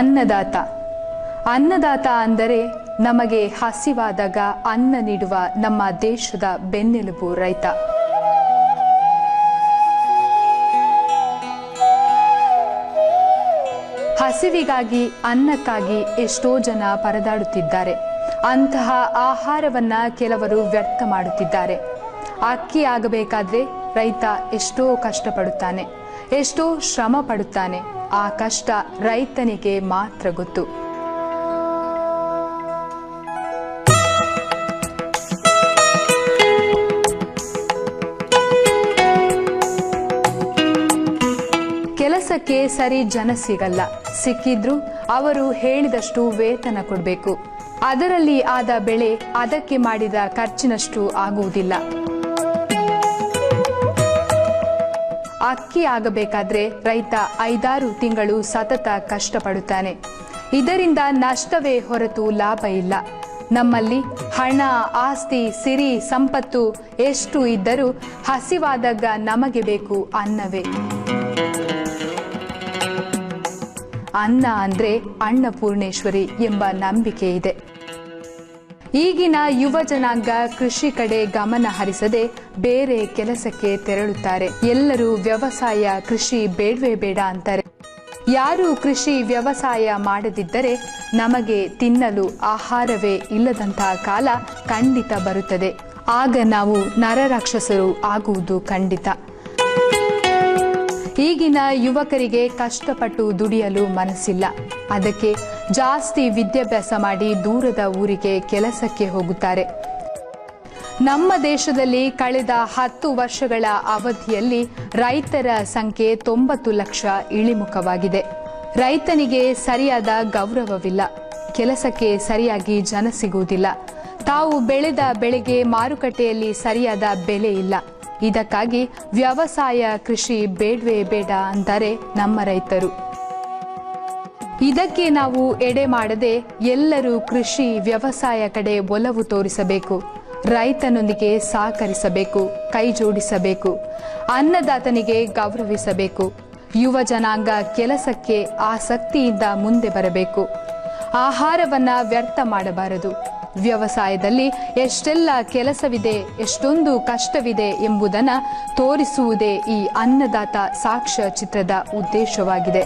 ಅನ್ನದಾತ. ಅನ್ನದಾತ ಅಂದರೆ ನಮಗೆ ಹಸಿವಾದಾಗ ಅನ್ನ ನೀಡುವ ನಮ್ಮ ದೇಶದ ಬೆನ್ನೆಲುಬು ರೈತ. ಹಸಿವಿಗಾಗಿ ಅನ್ನಕ್ಕಾಗಿ ಎಷ್ಟೋ ಜನ ಪರದಾಡುತ್ತಿದ್ದಾರೆ. ಅಂತಹ ಆಹಾರವನ್ನ ಕೆಲವರು ವ್ಯರ್ಥ ಮಾಡುತ್ತಿದ್ದಾರೆ. ಅಕ್ಕಿ ಆಗಬೇಕಾದ್ರೆ ರೈತ ಎಷ್ಟೋ ಕಷ್ಟಪಡುತ್ತಾನೆ, ಎಷ್ಟೋ ಶ್ರಮ ಪಡುತ್ತಾನೆ. ಆ ಕಷ್ಟ ರೈತನಿಗೆ ಮಾತ್ರ ಗೊತ್ತು. ಕೆಲಸಕ್ಕೆ ಸರಿ ಜನ ಸಿಗಲ್ಲ. ಸಿಕ್ಕಿದ್ರು ಅವರು ಹೇಳಿದಷ್ಟು ವೇತನ ಕೊಡಬೇಕು. ಅದರಲ್ಲಿ ಆದ ಬೆಳೆ ಅದಕ್ಕೆ ಮಾಡಿದ ಖರ್ಚಿನಷ್ಟು ಆಗುವುದಿಲ್ಲ. ಅಕ್ಕಿ ಆಗಬೇಕಾದ್ರೆ ರೈತ 5-6 ತಿಂಗಳು ಸತತ ಕಷ್ಟಪಡುತ್ತಾನೆ. ಇದರಿಂದ ನಷ್ಟವೇ ಹೊರತು ಲಾಭ ಇಲ್ಲ. ನಮ್ಮಲ್ಲಿ ಹಣ, ಆಸ್ತಿ, ಸಿರಿ, ಸಂಪತ್ತು ಎಷ್ಟು ಇದ್ದರೂ ಹಸಿವಾದಾಗ ನಮಗೆ ಬೇಕು ಅನ್ನವೇ. ಅನ್ನ ಅಂದ್ರೆ ಅನ್ನಪೂರ್ಣೇಶ್ವರಿ ಎಂಬ ನಂಬಿಕೆ ಇದೆ. ಈಗಿನ ಯುವ ಜನಾಂಗ ಕೃಷಿ ಕಡೆ ಗಮನ ಹರಿಸದೆ ಬೇರೆ ಕೆಲಸಕ್ಕೆ ತೆರಳುತ್ತಾರೆ. ಎಲ್ಲರೂ ವ್ಯವಸಾಯ, ಕೃಷಿ ಬೇಡವೇ ಬೇಡ ಅಂತಾರೆ. ಯಾರು ಕೃಷಿ ವ್ಯವಸಾಯ ಮಾಡದಿದ್ದರೆ ನಮಗೆ ತಿನ್ನಲು ಆಹಾರವೇ ಇಲ್ಲದಂತಹ ಕಾಲ ಖಂಡಿತ ಬರುತ್ತದೆ. ಆಗ ನಾವು ನರರಾಕ್ಷಸರು ಆಗುವುದು ಖಂಡಿತ. ಈಗಿನ ಯುವಕರಿಗೆ ಕಷ್ಟಪಟ್ಟು ದುಡಿಯಲು ಮನಸ್ಸಿಲ್ಲ. ಅದಕ್ಕೆ ಜಾಸ್ತಿ ವಿದ್ಯಾಭ್ಯಾಸ ಮಾಡಿ ದೂರದ ಊರಿಗೆ ಕೆಲಸಕ್ಕೆ ಹೋಗುತ್ತಾರೆ. ನಮ್ಮ ದೇಶದಲ್ಲಿ ಕಳೆದ 10 ವರ್ಷಗಳ ಅವಧಿಯಲ್ಲಿ ರೈತರ ಸಂಖ್ಯೆ 90 ಲಕ್ಷ ಇಳಿಮುಖವಾಗಿದೆ. ರೈತನಿಗೆ ಸರಿಯಾದ ಗೌರವವಿಲ್ಲ. ಕೆಲಸಕ್ಕೆ ಸರಿಯಾಗಿ ಜನ ಸಿಗುವುದಿಲ್ಲ. ತಾವು ಬೆಳೆದ ಬೆಳೆಗೆ ಮಾರುಕಟ್ಟೆಯಲ್ಲಿ ಸರಿಯಾದ ಬೆಲೆ ಇಲ್ಲ. ಇದಕ್ಕಾಗಿ ವ್ಯವಸಾಯ, ಕೃಷಿ ಬೇಡವೇ ಬೇಡ ಅಂತಾರೆ ನಮ್ಮ ರೈತರು. ಇದಕ್ಕೆ ನಾವು ಎಡೆ ಮಾಡದೆ ಎಲ್ಲರೂ ಕೃಷಿ ವ್ಯವಸಾಯ ಕಡೆ ಒಲವು ತೋರಿಸಬೇಕು. ರೈತನೊಂದಿಗೆ ಸಹಕರಿಸಬೇಕು, ಕೈ ಜೋಡಿಸಬೇಕು. ಅನ್ನದಾತನಿಗೆ ಗೌರವಿಸಬೇಕು. ಯುವ ಜನಾಂಗ ಕೆಲಸಕ್ಕೆ ಆಸಕ್ತಿಯಿಂದ ಮುಂದೆ ಬರಬೇಕು. ಆಹಾರವನ್ನ ವ್ಯರ್ಥ ಮಾಡಬಾರದು. ವ್ಯವಸಾಯದಲ್ಲಿ ಎಷ್ಟೆಲ್ಲ ಕೆಲಸವಿದೆ, ಎಷ್ಟೊಂದು ಕಷ್ಟವಿದೆ ಎಂಬುದನ್ನು ತೋರಿಸುವುದೇ ಈ ಅನ್ನದಾತ ಸಾಕ್ಷ್ಯ ಚಿತ್ರದ ಉದ್ದೇಶವಾಗಿದೆ.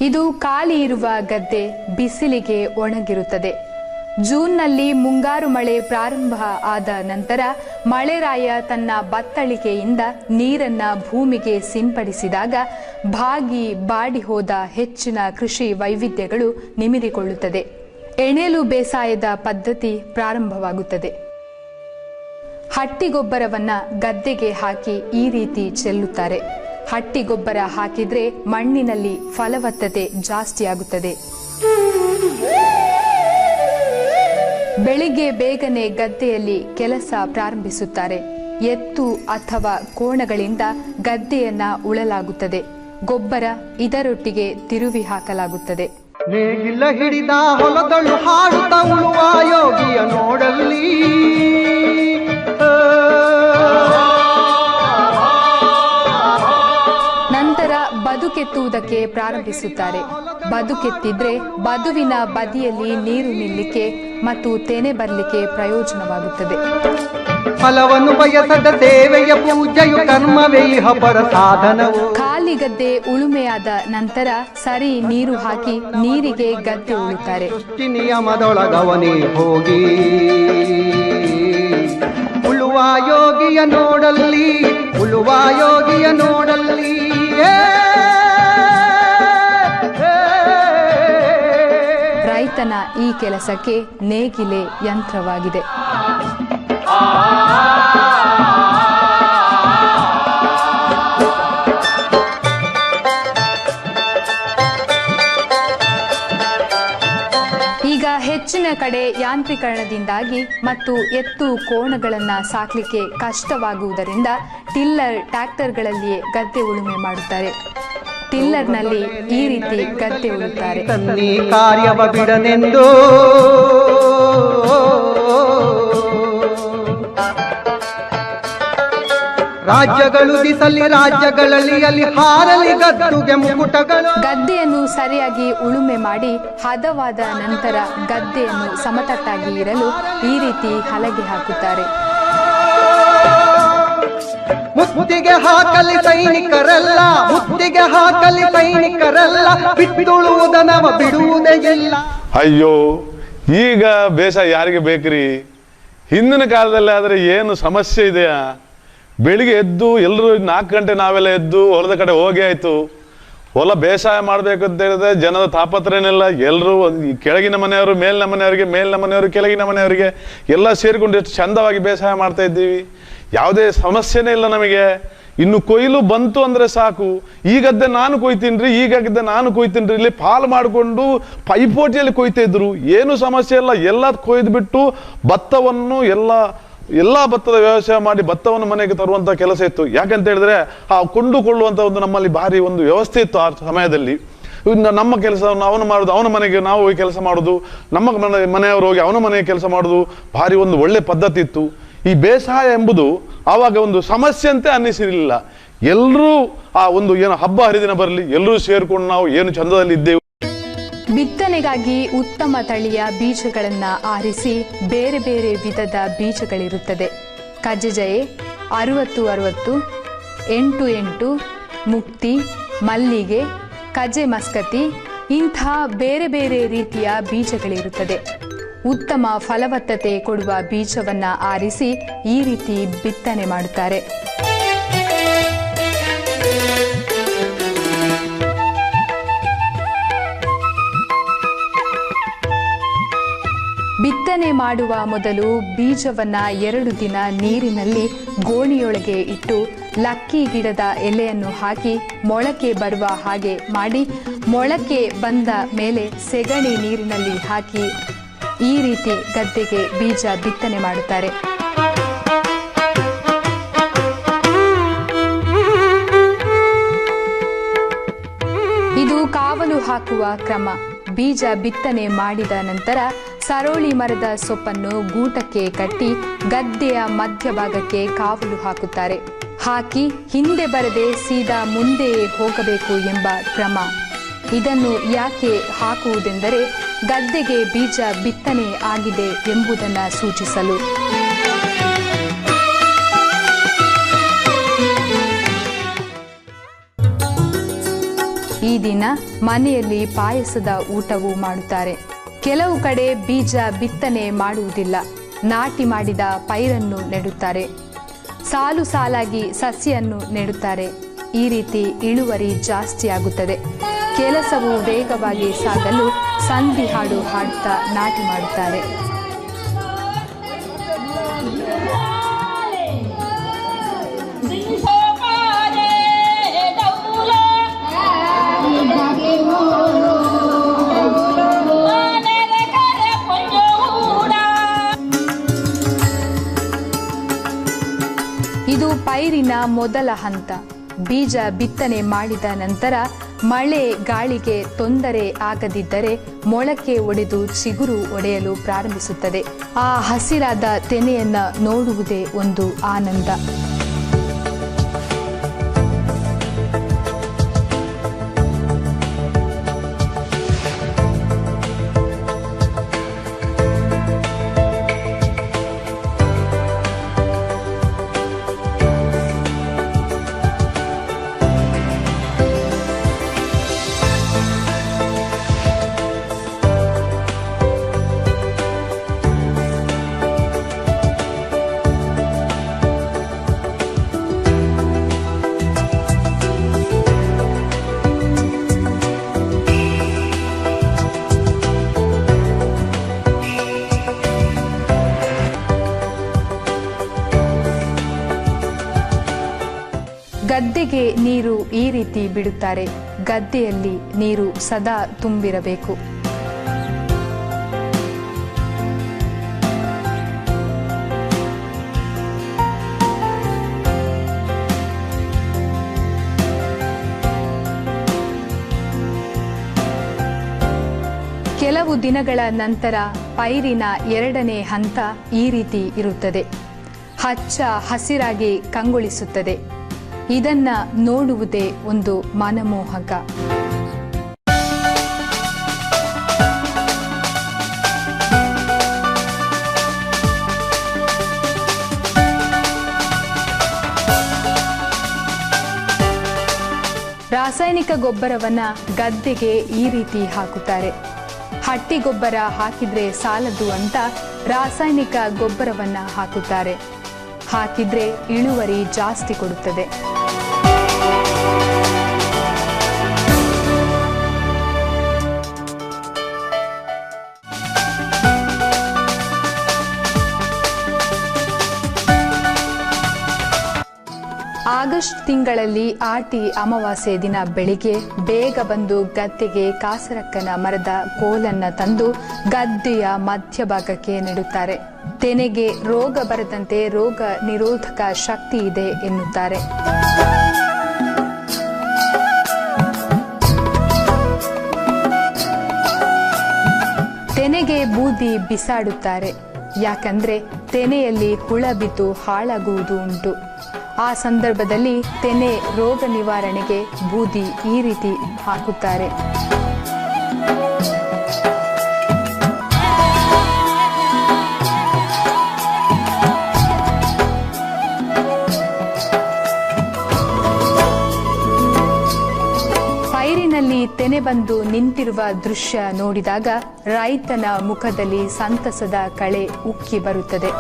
ಇದು ಖಾಲಿ ಇರುವ ಗದ್ದೆ ಬಿಸಿಲಿಗೆ ಒಣಗಿರುತ್ತದೆ. ಜೂನ್ನಲ್ಲಿ ಮುಂಗಾರು ಮಳೆ ಪ್ರಾರಂಭ ಆದ ನಂತರ ಮಳೆರಾಯ ತನ್ನ ಬತ್ತಳಿಕೆಯಿಂದ ನೀರನ್ನ ಭೂಮಿಗೆ ಸಿಂಪಡಿಸಿದಾಗ ಬಾಡಿ ಹೋದ ಹೆಚ್ಚಿನ ಕೃಷಿ ವೈವಿಧ್ಯಗಳು ನಿಮಿರಿಕೊಳ್ಳುತ್ತದೆ. ಎಣೆಲು ಬೇಸಾಯದ ಪದ್ಧತಿ ಪ್ರಾರಂಭವಾಗುತ್ತದೆ. ಹಟ್ಟಿಗೊಬ್ಬರವನ್ನ ಗದ್ದೆಗೆ ಹಾಕಿ ಈ ರೀತಿ ಚೆಲ್ಲುತ್ತಾರೆ. ಹಟ್ಟಿಗೊಬ್ಬರ ಹಾಕಿದ್ರೆ ಮಣ್ಣಿನಲ್ಲಿ ಫಲವತ್ತತೆ ಜಾಸ್ತಿಯಾಗುತ್ತದೆ. ಬೆಳಿಗ್ಗೆ ಬೇಗನೆ ಗದ್ದೆಯಲ್ಲಿ ಕೆಲಸ ಪ್ರಾರಂಭಿಸುತ್ತಾರೆ. ಎತ್ತು ಅಥವಾ ಕೋಣಗಳಿಂದ ಗದ್ದೆಯನ್ನ ಉಳಲಾಗುತ್ತದೆ. ಗೊಬ್ಬರ ಇದರೊಟ್ಟಿಗೆ ತಿರುವಿ ಹಾಕಲಾಗುತ್ತದೆ. ನೇಗಿಲ ಹಿಡಿದ ಹೊಲದಳು ಹಾಡುತ್ತಾ ಉಳುವ ಯೋಗಿಯ ನೋಡಲ್ಲಿ ನಂತರ ಬದುಕೆತ್ತುವುದಕ್ಕೆ ಪ್ರಾರಂಭಿಸುತ್ತಾರೆ. ಬದುಕೆತ್ತಿದ್ರೆ ಬದುವಿನ ಬದಿಯಲ್ಲಿ ನೀರು ನಿಲ್ಲಿಕ್ಕೆ ಮತ್ತು ತೆನೆ ಬರಲಿಕ್ಕೆ ಪ್ರಯೋಜನವಾಗುತ್ತದೆ. ಫಲವನ್ನು ಬಯಸದ ಸೇವೆಯ ಪೂಜೆಯು ಕರ್ಮವೇ ಇಹ ಪರ ಸಾಧನವು. ಖಾಲಿ ಗದ್ದೆ ಉಳುಮೆಯಾದ ನಂತರ ಸರಿ ನೀರು ಹಾಕಿ ನೀರಿಗೆ ಗದ್ದೆ ಉಳುತ್ತಾರೆ. ಸೃಷ್ಟಿ ನಿಯಮದೊಳಗವನೇ ಹೋಗಿ ಉಳುವ ಯೋಗಿಯ ನೋಡಲ್ಲಿ, ಉಳುವ ಯೋಗಿಯ ನೋಡಲ್ಲಿ. ರೈತನ ಈ ಕೆಲಸಕ್ಕೆ ನೇಗಿಲೆ ಯಂತ್ರವಾಗಿದೆ. ಈಗ ಹೆಚ್ಚಿನ ಕಡೆ ಯಾಂತ್ರೀಕರಣದಿಂದಾಗಿ ಮತ್ತು ಎತ್ತು ಕೋಣಗಳನ್ನು ಸಾಕಲಿಕ್ಕೆ ಕಷ್ಟವಾಗುವುದರಿಂದ ಟಿಲ್ಲರ್ ಟ್ರ್ಯಾಕ್ಟರ್ಗಳಲ್ಲಿಯೇ ಗದ್ದೆ ಉಳುಮೆ ಮಾಡುತ್ತಾರೆ. ಟಿಲ್ಲರ್ನಲ್ಲಿ ಈ ರೀತಿ ಗದ್ದೆ ಉಳುತ್ತಾರೆ. ತನ್ನಿ ಕಾರ್ಯವ ಬಿಡನೆಂದು ರಾಜ್ಯಗಳು ದಿಸಲಿ, ರಾಜ್ಯಗಳಲ್ಲಿ ಅಲ್ಲಿ ಹಾರಲಿ ಗದ್ದುಗೆ ಮುಕುಟಗಳು. ಗದ್ದೆಯನ್ನು ಸರಿಯಾಗಿ ಉಳುಮೆ ಮಾಡಿ ಹದವಾದ ನಂತರ ಗದ್ದೆಯನ್ನು ಸಮತಟ್ಟಾಗಿ ಇರಲು ಈ ರೀತಿ ಹಲಗೆ ಹಾಕುತ್ತಾರೆ. ಮುತ್ತಿಗೆ ಹಾಕಲಿ ಸೈನಿಕರಲ್ಲ, ಮುತ್ತಿಗೆ ಹಾಕಲಿ ಸೈನಿಕರಲ್ಲ, ಬಿಟ್ಟುಳುವುದನವ ಬಿಡುವುದೇ ಇಲ್ಲ. ಅಯ್ಯೋ, ಈಗ ಬೇಸಾಯ ಯಾರಿಗೆ ಬೇಕ್ರಿ? ಹಿಂದಿನ ಕಾಲದಲ್ಲಿ ಆದ್ರೆ ಏನು ಸಮಸ್ಯೆ ಇದೆಯಾ? ಬೆಳಿಗ್ಗೆ ಎದ್ದು ಎಲ್ಲರೂ 4 ಗಂಟೆ ನಾವೆಲ್ಲ ಎದ್ದು ಹೊಲದ ಕಡೆ ಹೋಗಿ ಆಯ್ತು. ಹೊಲ ಬೇಸಾಯ ಮಾಡ್ಬೇಕು ಅಂತ ಹೇಳಿದ್ರೆ ಜನದ ತಾಪತ್ರನೆಲ್ಲ ಎಲ್ಲರೂ ಕೆಳಗಿನ ಮನೆಯವರು ಮೇಲಿನ ಮನೆಯವರಿಗೆ, ಮೇಲಿನ ಮನೆಯವರು ಕೆಳಗಿನ ಮನೆಯವರಿಗೆ ಎಲ್ಲ ಸೇರಿಕೊಂಡು ಎಷ್ಟು ಚಂದವಾಗಿ ಬೇಸಾಯ ಮಾಡ್ತಾ ಇದ್ದೀವಿ. ಯಾವುದೇ ಸಮಸ್ಯೆನೇ ಇಲ್ಲ ನಮಗೆ. ಇನ್ನು ಕೊಯ್ಲು ಬಂತು ಅಂದ್ರೆ ಸಾಕು, ಈ ಗದ್ದೆ ನಾನು ಕೊಯ್ತೀನ್ರಿ, ಈ ಗದ್ದೆ ನಾನು ಕೊಯ್ತೀನ್ರಿ, ಇಲ್ಲಿ ಪಾಲು ಮಾಡಿಕೊಂಡು ಪೈಪೋಟಿಯಲ್ಲಿ ಕೊಯ್ತಾ ಇದ್ರು. ಏನು ಸಮಸ್ಯೆ ಇಲ್ಲ. ಎಲ್ಲ ಕೊಯ್ದು ಬಿಟ್ಟು ಭತ್ತವನ್ನು ಎಲ್ಲ ಭತ್ತದ ವ್ಯವಸಾಯ ಮಾಡಿ ಭತ್ತವನ್ನು ಮನೆಗೆ ತರುವಂತ ಕೆಲಸ ಇತ್ತು. ಯಾಕಂತ ಹೇಳಿದ್ರೆ ಆ ಕೊಂಡುಕೊಳ್ಳುವಂತ ಒಂದು ನಮ್ಮಲ್ಲಿ ಭಾರಿ ಒಂದು ವ್ಯವಸ್ಥೆ ಇತ್ತು ಆ ಸಮಯದಲ್ಲಿ. ನಮ್ಮ ಕೆಲಸವನ್ನು ಅವನು ಮಾಡುದು, ಅವನ ಮನೆಗೆ ನಾವು ಹೋಗಿ ಕೆಲಸ ಮಾಡುದು, ನಮ್ಮ ಮನೆಯವರು ಹೋಗಿ ಅವನ ಮನೆಗೆ ಕೆಲಸ ಮಾಡುದು, ಭಾರಿ ಒಂದು ಒಳ್ಳೆ ಪದ್ಧತಿ ಇತ್ತು. ಈ ಬೇಸಾಯ ಎಂಬುದು ಆವಾಗ ಒಂದು ಸಮಸ್ಯೆ ಅಂತ ಅನ್ನಿಸಿರಲಿಲ್ಲ. ಎಲ್ಲರೂ ಆ ಒಂದು ಏನು ಹಬ್ಬ ಹರಿದಿನ ಬರಲಿ ಎಲ್ಲರೂ ಸೇರ್ಕೊಂಡು ನಾವು ಏನು ಚಂದದಲ್ಲಿ ಇದ್ದೇವೆ. ಬಿತ್ತನೆಗಾಗಿ ಉತ್ತಮ ತಳಿಯ ಬೀಜಗಳನ್ನು ಆರಿಸಿ ಬೇರೆ ಬೇರೆ ವಿಧದ ಬೀಜಗಳಿರುತ್ತದೆ. ಕಜ್ಜೆಜಯೆ 60-60, 8-8, ಮುಕ್ತಿ, ಮಲ್ಲಿಗೆ, ಕಜ್ಜೆ ಮಸ್ಕತಿ ಇಂಥ ಬೇರೆ ಬೇರೆ ರೀತಿಯ ಬೀಜಗಳಿರುತ್ತದೆ. ಉತ್ತಮ ಫಲವತ್ತತೆ ಕೊಡುವ ಬೀಜವನ್ನು ಆರಿಸಿ ಈ ರೀತಿ ಬಿತ್ತನೆ ಮಾಡುತ್ತಾರೆ. ಬಿತ್ತನೆ ಮಾಡುವ ಮೊದಲು ಬೀಜವನ್ನ 2 ದಿನ ನೀರಿನಲ್ಲಿ ಗೋಣಿಯೊಳಗೆ ಇಟ್ಟು ಲಕ್ಕಿ ಗಿಡದ ಎಲೆಯನ್ನು ಹಾಕಿ ಮೊಳಕೆ ಬರುವ ಹಾಗೆ ಮಾಡಿ, ಮೊಳಕೆ ಬಂದ ಮೇಲೆ ಸೆಗಣಿ ನೀರಿನಲ್ಲಿ ಹಾಕಿ ಈ ರೀತಿ ಗದ್ದೆಗೆ ಬೀಜ ಬಿತ್ತನೆ ಮಾಡುತ್ತಾರೆ. ಇದು ಕಾವಲು ಹಾಕುವ ಕ್ರಮ. ಬೀಜ ಬಿತ್ತನೆ ಮಾಡಿದ ನಂತರ ಸರೋಳಿ ಮರದ ಸೊಪ್ಪನ್ನು ಗೂಟಕ್ಕೆ ಕಟ್ಟಿ ಗದ್ದೆಯ ಮಧ್ಯಭಾಗಕ್ಕೆ ಕಾವಲು ಹಾಕುತ್ತಾರೆ. ಹಾಕಿ ಹಿಂದೆ ಬರದೆ ಸೀದಾ ಮುಂದೆ ಹೋಗಬೇಕು ಎಂಬ ಕ್ರಮ. ಇದನ್ನು ಯಾಕೆ ಹಾಕುವುದೆಂದರೆ ಗದ್ದೆಗೆ ಬೀಜ ಬಿತ್ತನೆ ಆಗಿದೆ ಎಂಬುದನ್ನು ಸೂಚಿಸಲು. ಈ ದಿನ ಮನೆಯಲ್ಲಿ ಪಾಯಸದ ಊಟವೂ ಮಾಡುತ್ತಾರೆ. ಕೆಲವು ಕಡೆ ಬೀಜ ಬಿತ್ತನೆ ಮಾಡುವುದಿಲ್ಲ, ನಾಟಿ ಮಾಡಿದ ಪೈರನ್ನು ನೆಡುತ್ತಾರೆ. ಸಾಲು ಸಾಲಾಗಿ ಸಸಿಯನ್ನು ನೆಡುತ್ತಾರೆ. ಈ ರೀತಿ ಇಳುವರಿ ಜಾಸ್ತಿಯಾಗುತ್ತದೆ. ಕೆಲಸವು ವೇಗವಾಗಿ ಸಾಗಲು ಸಂಧಿ ಹಾಡು ಹಾಡುತ್ತಾ ನಾಟಿ ಮಾಡುತ್ತಾರೆ. ಇದು ಪೈರಿನ ಮೊದಲ ಹಂತ. ಬೀಜ ಬಿತ್ತನೆ ಮಾಡಿದ ನಂತರ ಮಳೆ ಗಾಳಿಗೆ ತೊಂದರೆ ಆಗದಿದ್ದರೆ ಮೊಳಕೆ ಒಡೆದು ಚಿಗುರು ಒಡೆಯಲು ಪ್ರಾರಂಭಿಸುತ್ತದೆ. ಆ ಹಸಿರಾದ ತೆನೆಯನ್ನ ನೋಡುವುದೇ ಒಂದು ಆನಂದ. ಗದ್ದೆಗೆ ನೀರು ಈ ರೀತಿ ಬಿಡುತ್ತಾರೆ. ಗದ್ದೆಯಲ್ಲಿ ನೀರು ಸದಾ ತುಂಬಿರಬೇಕು. ಕೆಲವು ದಿನಗಳ ನಂತರ ಪೈರಿನ ಎರಡನೇ ಹಂತ ಈ ರೀತಿ ಇರುತ್ತದೆ. ಹಚ್ಚ ಹಸಿರಾಗಿ ಕಂಗೊಳಿಸುತ್ತದೆ. ಇದನ್ನ ನೋಡುವುದೇ ಒಂದು ಮನಮೋಹಕ. ರಾಸಾಯನಿಕ ಗೊಬ್ಬರವನ್ನ ಗದ್ದೆಗೆ ಈ ರೀತಿ ಹಾಕುತ್ತಾರೆ. ಹಟ್ಟಿ ಗೊಬ್ಬರ ಹಾಕಿದ್ರೆ ಸಾಲದು ಅಂತ ರಾಸಾಯನಿಕ ಗೊಬ್ಬರವನ್ನ ಹಾಕುತ್ತಾರೆ. ಹಾಕಿದ್ರೆ ಇಳುವರಿ ಜಾಸ್ತಿ ಕೊಡುತ್ತದೆ. ಆಗಸ್ಟ್ ತಿಂಗಳಲ್ಲಿ ಆಟಿ ಅಮಾವಾಸ್ಯೆ ದಿನ ಬೆಳಿಗ್ಗೆ ಬೇಗ ಬಂದು ಗದ್ದೆಗೆ ಕಾಸರಕ್ಕನ ಮರದ ಕೋಲನ್ನ ತಂದು ಗದ್ದೆಯ ಮಧ್ಯಭಾಗಕ್ಕೆ ನೆಡುತ್ತಾರೆ. ತೆನೆಗೆ ರೋಗ ಬರದಂತೆ ರೋಗ ನಿರೋಧಕ ಶಕ್ತಿ ಇದೆ ಎನ್ನುತ್ತಾರೆ. ತೆನೆಗೆ ಬೂದಿ ಬಿಸಾಡುತ್ತಾರೆ. ಯಾಕಂದ್ರೆ ತೆನೆಯಲ್ಲಿ ಹುಳ ಬಿದ್ದು ಹಾಳಾಗುವುದು ಉಂಟು. ಆ ಸಂದರ್ಭದಲ್ಲಿ ತೆನೆ ರೋಗ ನಿವಾರಣೆಗೆ ಬೂದಿ ಈ ರೀತಿ ಹಾಕುತ್ತಾರೆ. ಪೈರಿನಲ್ಲಿ ತೆನೆ ಬಂದು ನಿಂತಿರುವ ದೃಶ್ಯ ನೋಡಿದಾಗ ರೈತನ ಮುಖದಲ್ಲಿ ಸಂತಸದ ಕಳೆ ಉಕ್ಕಿ ಬರುತ್ತದೆ.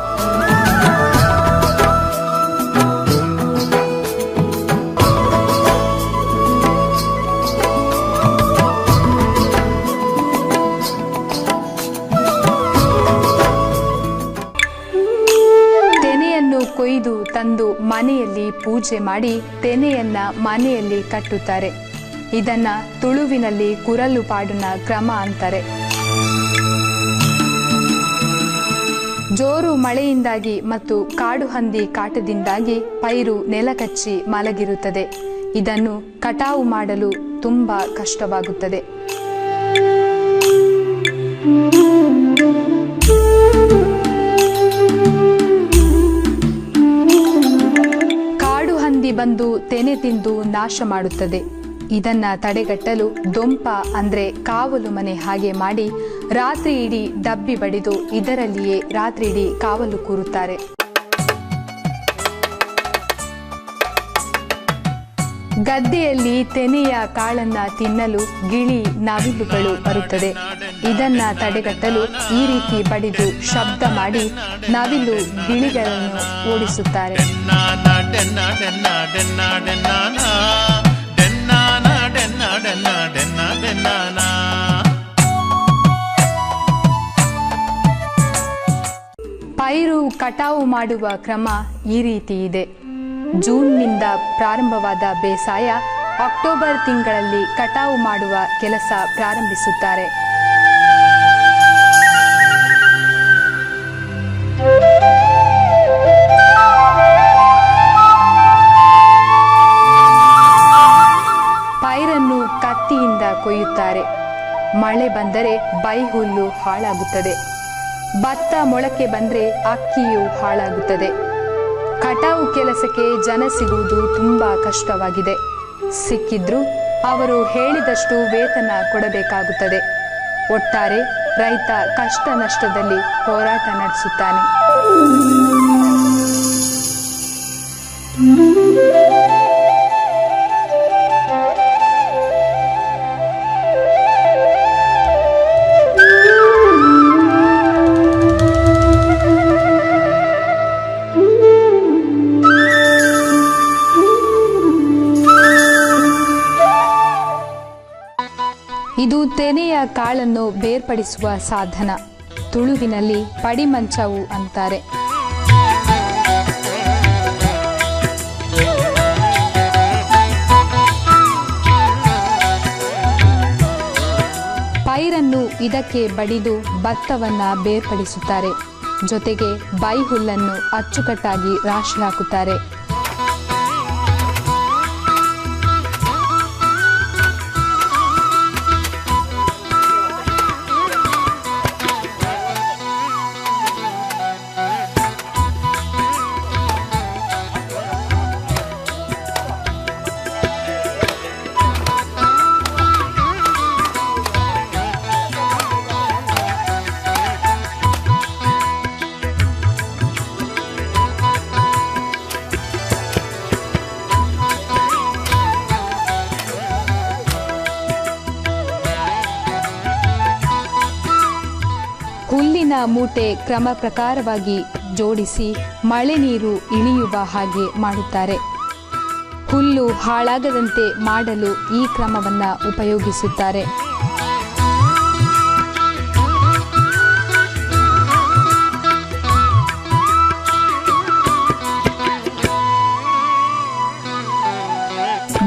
ಕೊಯ್ದು ತಂದು ಮನೆಯಲ್ಲಿ ಪೂಜೆ ಮಾಡಿ ತೆನೆಯನ್ನ ಮನೆಯಲ್ಲಿ ಕಟ್ಟುತ್ತಾರೆ. ಇದನ್ನ ತುಳುವಿನಲ್ಲಿ ಕುರಲು ಪಾಡಿನ ಕ್ರಮ ಅಂತಾರೆ. ಜೋರು ಮಳೆಯಿಂದಾಗಿ ಮತ್ತು ಕಾಡು ಹಂದಿ ಕಾಟದಿಂದಾಗಿ ಪೈರು ನೆಲಕಚ್ಚಿ ಮಲಗಿರುತ್ತದೆ. ಇದನ್ನು ಕಟಾವು ಮಾಡಲು ತುಂಬಾ ಕಷ್ಟವಾಗುತ್ತದೆ. ಬಂದು ತೆನೆ ತಿಂದು ನಾಶ ಮಾಡುತ್ತದೆ. ಇದನ್ನ ತಡೆಗಟ್ಟಲು ದೊಂಪ ಅಂದ್ರೆ ಕಾವಲು ಮನೆ ಹಾಗೆ ಮಾಡಿ ರಾತ್ರಿ ಇಡೀ ಡಬ್ಬಿ ಬಡಿದು ಇದರಲ್ಲಿಯೇ ರಾತ್ರಿ ಇಡೀ ಕಾವಲು ಕೂರುತ್ತಾರೆ. ಗದ್ದೆಯಲ್ಲಿ ತೆನೆಯ ಕಾಳನ್ನ ತಿನ್ನಲು ಗಿಳಿ ನವಿಲುಗಳು ಬರುತ್ತದೆ. ಇದನ್ನ ತಡೆಗಟ್ಟಲು ಈ ರೀತಿ ಬಡಿದು ಶಬ್ದ ಮಾಡಿ ನವಿಲು ಗಿಳಿಗಳನ್ನು ಓಡಿಸುತ್ತಾರೆ. ಪೈರು ಕಟಾವು ಮಾಡುವ ಕ್ರಮ ಈ ರೀತಿ ಇದೆ. ಜೂನ್ನಿಂದ ಪ್ರಾರಂಭವಾದ ಬೇಸಾಯ ಅಕ್ಟೋಬರ್ ತಿಂಗಳಲ್ಲಿ ಕಟಾವು ಮಾಡುವ ಕೆಲಸ ಪ್ರಾರಂಭಿಸುತ್ತಾರೆ. ಪೈರನ್ನು ಕತ್ತಿಯಿಂದ ಕೊಯ್ಯುತ್ತಾರೆ. ಮಳೆ ಬಂದರೆ ಬೈಹುಲ್ಲು ಹಾಳಾಗುತ್ತದೆ. ಭತ್ತ ಮೊಳಕೆ ಬಂದರೆ ಅಕ್ಕಿಯು ಹಾಳಾಗುತ್ತದೆ. ಕಟಾವು ಕೆಲಸಕ್ಕೆ ಜನ ಸಿಗುವುದು ತುಂಬಾ ಕಷ್ಟವಾಗಿದೆ. ಸಿಕ್ಕಿದ್ರೂ ಅವರು ಹೇಳಿದಷ್ಟು ವೇತನ ಕೊಡಬೇಕಾಗುತ್ತದೆ. ಒಟ್ಟಾರೆ ರೈತ ಕಷ್ಟ ನಷ್ಟದಲ್ಲಿ ಹೋರಾಟ ನಡೆಸುತ್ತಾನೆ. ಇದು ತೆನೆಯ ಕಾಳನ್ನು ಬೇರ್ಪಡಿಸುವ ಸಾಧನ. ತುಳುವಿನಲ್ಲಿ ಪಡಿಮಂಚವು ಅಂತಾರೆ. ನೀರನ್ನು ಇದಕ್ಕೆ ಬಡಿದು ಭತ್ತವನ್ನ ಬೇರ್ಪಡಿಸುತ್ತಾರೆ. ಜೊತೆಗೆ ಬೈಹುಲ್ಲನ್ನು ಅಚ್ಚುಕಟ್ಟಾಗಿ ರಾಶಿ ಹಾಕುತ್ತಾರೆ. ಹುಲ್ಲಿನ ಮೂಟೆ ಕ್ರಮ ಪ್ರಕಾರವಾಗಿ ಜೋಡಿಸಿ ಮಳೆ ನೀರು ಇಳಿಯುವ ಹಾಗೆ ಮಾಡುತ್ತಾರೆ. ಹುಲ್ಲು ಹಾಳಾಗದಂತೆ ಮಾಡಲು ಈ ಕ್ರಮವನ್ನು ಉಪಯೋಗಿಸುತ್ತಾರೆ.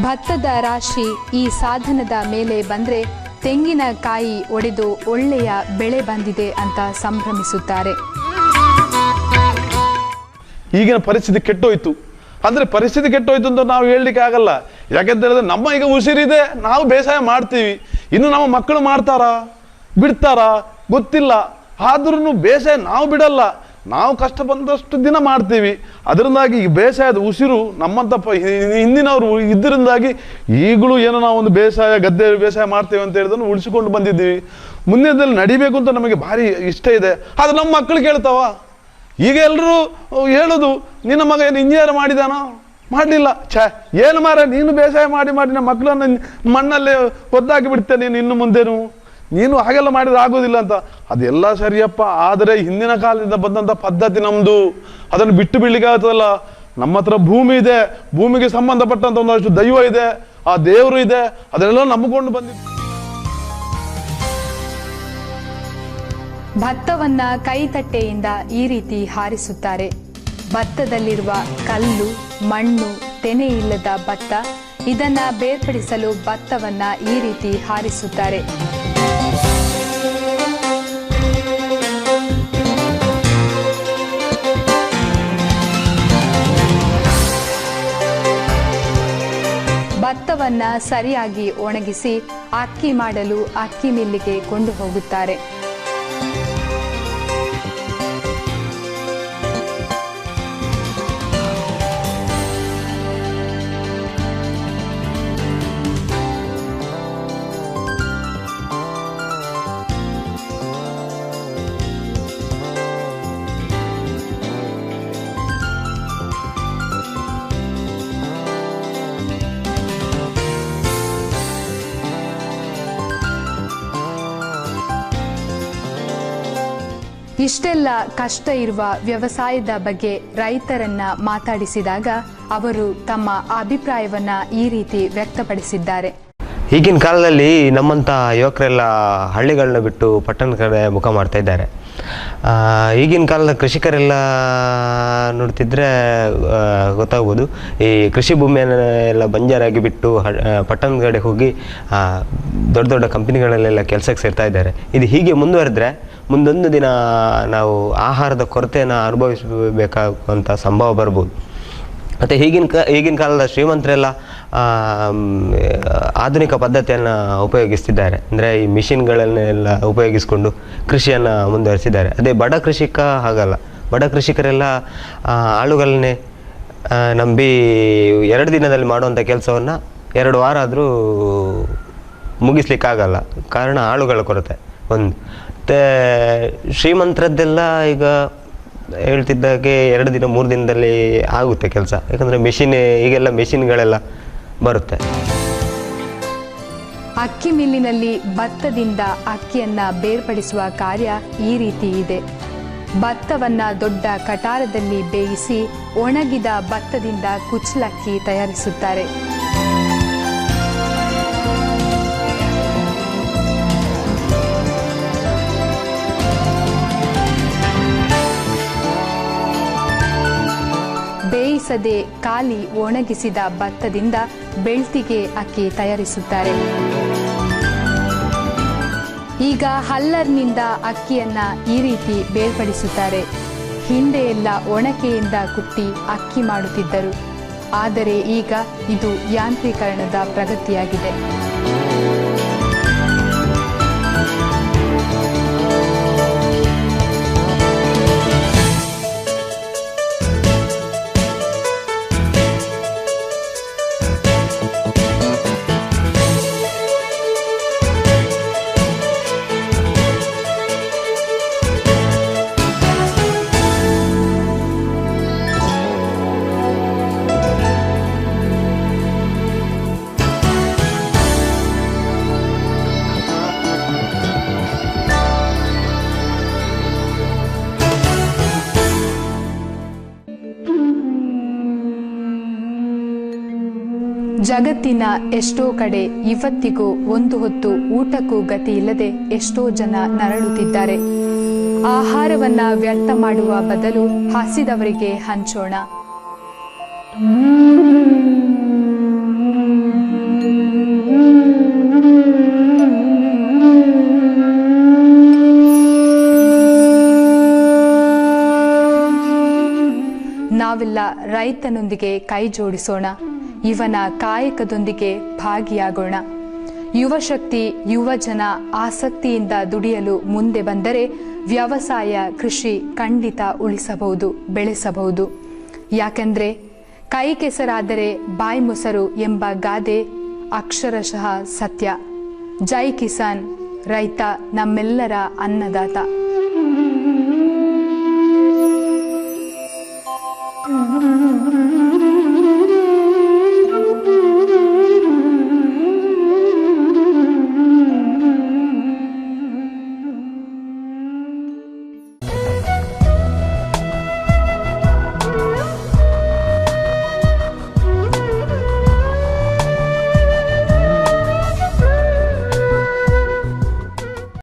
ಭತ್ತದ ರಾಶಿ ಈ ಸಾಧನದ ಮೇಲೆ ಬಂದರೆ ತೆಂಗಿನಕಾಯಿ ಒಡೆದು ಒಳ್ಳೆಯ ಬೆಳೆ ಬಂದಿದೆ ಅಂತ ಸಂಭ್ರಮಿಸುತ್ತಾರೆ. ಈಗಿನ ಪರಿಸ್ಥಿತಿ ಕೆಟ್ಟೋಯ್ತು. ಅಂದ್ರೆ ಪರಿಸ್ಥಿತಿ ಕೆಟ್ಟೋಯ್ತು ಅಂತ ನಾವು ಹೇಳಲಿಕ್ಕೆ ಆಗಲ್ಲ. ಯಾಕೆಂತ ಹೇಳಿದ್ರೆ ನಮ್ಮ ಈಗ ಉಸಿರಿದೆ, ನಾವು ಬೇಸಾಯ ಮಾಡ್ತೀವಿ. ಇನ್ನು ನಮ್ಮ ಮಕ್ಕಳು ಮಾಡ್ತಾರಾ ಬಿಡ್ತಾರಾ ಗೊತ್ತಿಲ್ಲ. ಆದ್ರೂ ಬೇಸಾಯ ನಾವು ಬಿಡಲ್ಲ. ನಾವು ಕಷ್ಟ ಬಂದಷ್ಟು ದಿನ ಮಾಡ್ತೀವಿ. ಅದರಿಂದಾಗಿ ಈ ಬೇಸಾಯದ ಉಸಿರು ನಮ್ಮಂತ ಹಿಂದಿನವರು ಇದರಿಂದಾಗಿ ಈಗಲೂ ಏನೋ ನಾವು ಒಂದು ಬೇಸಾಯ ಗದ್ದೆ ಬೇಸಾಯ ಮಾಡ್ತೇವೆ ಅಂತ ಹೇಳಿದನ್ನು ಉಳಿಸಿಕೊಂಡು ಬಂದಿದ್ದೀವಿ. ಮುಂದಿನದಲ್ಲಿ ನಡಿಬೇಕು ಅಂತ ನಮಗೆ ಭಾರಿ ಇಷ್ಟ ಇದೆ. ಆದ್ರೆ ನಮ್ಮ ಮಕ್ಕಳು ಕೇಳ್ತಾವ. ಈಗ ಎಲ್ಲರೂ ಹೇಳೋದು, ನಿನ್ನ ಮಗ ಏನು ಇಂಜಿನಿಯರ್ ಮಾಡಿದಾನೋ ಮಾಡಲಿಲ್ಲ. ಏನು ಮಾರ ನೀನು ಬೇಸಾಯ ಮಾಡಿ ನಮ್ಮ ಮಕ್ಕಳನ್ನ ಮಣ್ಣಲ್ಲೇ ಒದ್ದಾಕಿ ಬಿಡ್ತೇನೆ ನೀನು ಇನ್ನು ಮುಂದೇನು, ನೀನು ಹಾಗೆಲ್ಲ ಮಾಡಿದ್ರೆ ಆಗೋದಿಲ್ಲ ಅಂತ. ಅದೆಲ್ಲ ಸರಿಯಪ್ಪ. ಆದರೆ ಹಿಂದಿನ ಕಾಲದಿಂದ ಬಂದಂಥ ಪದ್ಧತಿ ನಮ್ಮದು, ಅದನ್ನು ಬಿಟ್ಟು ಬಿಡ್ಲಿಕ್ಕೆ ಆಗ್ತದಲ್ಲ. ನಮ್ಮ ಹತ್ರ ಭೂಮಿ ಇದೆ, ಭೂಮಿಗೆ ಸಂಬಂಧಪಟ್ಟಂಥ ಒಂದಷ್ಟು ದೈವ ಇದೆ, ಆ ದೇವರು ಇದೆ, ಅದನ್ನೆಲ್ಲ ನಂಬಿಕೊಂಡು ಬಂದಿದ್ದು. ಭತ್ತವನ್ನ ಕೈತಟ್ಟೆಯಿಂದ ಈ ರೀತಿ ಹಾರಿಸುತ್ತಾರೆ. ಭತ್ತದಲ್ಲಿರುವ ಕಲ್ಲು, ಮಣ್ಣು, ತೆನೆ ಇಲ್ಲದ ಭತ್ತ, ಇದನ್ನ ಬೇರ್ಪಡಿಸಲು ಭತ್ತವನ್ನ ಈ ರೀತಿ ಹಾರಿಸುತ್ತಾರೆ. ಭತ್ತವನ್ನ ಸರಿಯಾಗಿ ಒಣಗಿಸಿ ಅಕ್ಕಿ ಮಾಡಲು ಅಕ್ಕಿ ಮಿಲ್ಲಿಗೆ ಕೊಂಡು ಹೋಗುತ್ತಾರೆ. ಇಷ್ಟೆಲ್ಲ ಕಷ್ಟ ಇರುವ ವ್ಯವಸಾಯದ ಬಗ್ಗೆ ರೈತರನ್ನ ಮಾತಾಡಿಸಿದಾಗ ಅವರು ತಮ್ಮ ಅಭಿಪ್ರಾಯವನ್ನ ಈ ರೀತಿ ವ್ಯಕ್ತಪಡಿಸಿದ್ದಾರೆ. ಈಗಿನ ಕಾಲದಲ್ಲಿ ನಮ್ಮಂಥ ಯುವಕರೆಲ್ಲ ಹಳ್ಳಿಗಳನ್ನ ಬಿಟ್ಟು ಪಟ್ಟಣ ಕಡೆ ಮುಖ ಮಾಡ್ತಾ ಇದ್ದಾರೆ. ಈಗಿನ ಕಾಲದ ಕೃಷಿಕರೆಲ್ಲ ನೋಡ್ತಿದ್ರೆ ಗೊತ್ತಾಗ್ಬೋದು, ಈ ಕೃಷಿ ಭೂಮಿಯನ್ನೆಲ್ಲ ಬಂಜಾರಾಗಿ ಬಿಟ್ಟು ಪಟ್ಟಣದ ಕಡೆ ಹೋಗಿ ದೊಡ್ಡ ದೊಡ್ಡ ಕಂಪನಿಗಳಲ್ಲೆಲ್ಲ ಕೆಲಸಕ್ಕೆ ಸೇರ್ತಾ ಇದ್ದಾರೆ. ಇದು ಹೀಗೆ ಮುಂದುವರೆದ್ರೆ ಮುಂದೊಂದು ದಿನ ನಾವು ಆಹಾರದ ಕೊರತೆಯನ್ನು ಅನುಭವಿಸಬೇಕಾಗುವಂಥ ಸಂಭವ ಬರ್ಬೋದು. ಮತ್ತು ಈಗಿನ ಕಾಲದ ಶ್ರೀಮಂತರೆಲ್ಲ ಆಧುನಿಕ ಪದ್ಧತಿಯನ್ನು ಉಪಯೋಗಿಸ್ತಿದ್ದಾರೆ. ಅಂದರೆ ಈ ಮಿಷಿನ್ಗಳನ್ನೆಲ್ಲ ಉಪಯೋಗಿಸಿಕೊಂಡು ಕೃಷಿಯನ್ನು ಮುಂದುವರಿಸಿದ್ದಾರೆ. ಅದೇ ಬಡ ಕೃಷಿಕ ಹಾಗಲ್ಲ. ಬಡ ಕೃಷಿಕರೆಲ್ಲ ಆಳುಗಳನ್ನೇ ನಂಬಿ 2 ದಿನದಲ್ಲಿ ಮಾಡುವಂಥ ಕೆಲಸವನ್ನು 2 ವಾರ ಆದರೂ ಮುಗಿಸ್ಲಿಕ್ಕಾಗಲ್ಲ. ಕಾರಣ ಆಳುಗಳ ಕೊರತೆ ಒಂದು. ಮತ್ತು ಶ್ರೀಮಂತರದ್ದೆಲ್ಲ ಈಗ ಹೇಳ್ತಿದ್ದಾಗೆ 2 ದಿನ 3 ದಿನದಲ್ಲಿ ಆಗುತ್ತೆ ಕೆಲಸ. ಯಾಕಂದರೆ ಈಗೆಲ್ಲ ಮೆಷಿನ್ಗಳೆಲ್ಲ ಬರುತ್ತೆ. ಅಕ್ಕಿ ಮಿಲ್ಲಿನಲ್ಲಿ ಭತ್ತದಿಂದ ಅಕ್ಕಿಯನ್ನ ಬೇರ್ಪಡಿಸುವ ಕಾರ್ಯ ಈ ರೀತಿ ಇದೆ. ಭತ್ತವನ್ನ ದೊಡ್ಡ ಕಟಾರದಲ್ಲಿ ಬೇಯಿಸಿ ಒಣಗಿದ ಭತ್ತದಿಂದ ಕುಚ್ಚಲಕ್ಕಿ ತಯಾರಿಸುತ್ತಾರೆ. ಬೇಯಿಸದೆ ಖಾಲಿ ಒಣಗಿಸಿದ ಭತ್ತದಿಂದ ಬೆಳ್ತಿಗೆ ಅಕ್ಕಿ ತಯಾರಿಸುತ್ತಾರೆ. ಈಗ ಹಲ್ಲರ್ನಿಂದ ಅಕ್ಕಿಯನ್ನ ಈ ರೀತಿ ಬೇರ್ಪಡಿಸುತ್ತಾರೆ. ಹಿಂದೆ ಎಲ್ಲ ಒಣಕೆಯಿಂದ ಕುಟ್ಟಿ ಅಕ್ಕಿ ಮಾಡುತ್ತಿದ್ದರು. ಆದರೆ ಈಗ ಇದು ಯಾಂತ್ರೀಕರಣದ ಪ್ರಗತಿಯಾಗಿದೆ. ಜಗತ್ತಿನ ಎಷ್ಟೋ ಕಡೆ ಇವತ್ತಿಗೂ ಒಂದು ಹೊತ್ತು ಊಟಕ್ಕೂ ಗತಿ ಇಲ್ಲದೆ ಎಷ್ಟೋ ಜನ ನರಳುತ್ತಿದ್ದಾರೆ. ಆಹಾರವನ್ನ ವ್ಯರ್ಥ ಮಾಡುವ ಬದಲು ಹಸಿದವರಿಗೆ ಹಂಚೋಣ. ನಾವೆಲ್ಲ ರೈತನೊಂದಿಗೆ ಕೈ ಜೋಡಿಸೋಣ. ಇವನ ಕಾಯಕದೊಂದಿಗೆ ಭಾಗಿಯಾಗೋಣ. ಯುವಶಕ್ತಿ ಯುವಜನ ಆಸಕ್ತಿಯಿಂದ ದುಡಿಯಲು ಮುಂದೆ ಬಂದರೆ ವ್ಯವಸಾಯ ಕೃಷಿ ಖಂಡಿತ ಉಳಿಸಬಹುದು, ಬೆಳೆಸಬಹುದು. ಯಾಕೆಂದ್ರೆ ಕೈ ಕೆಸರಾದರೆ ಬಾಯಿ ಮೊಸರು ಎಂಬ ಗಾದೆ ಅಕ್ಷರಶಃ ಸತ್ಯ. ಜೈ ಕಿಸಾನ್. ರೈತ ನಮ್ಮೆಲ್ಲರ ಅನ್ನದಾತ. Mm-hmm.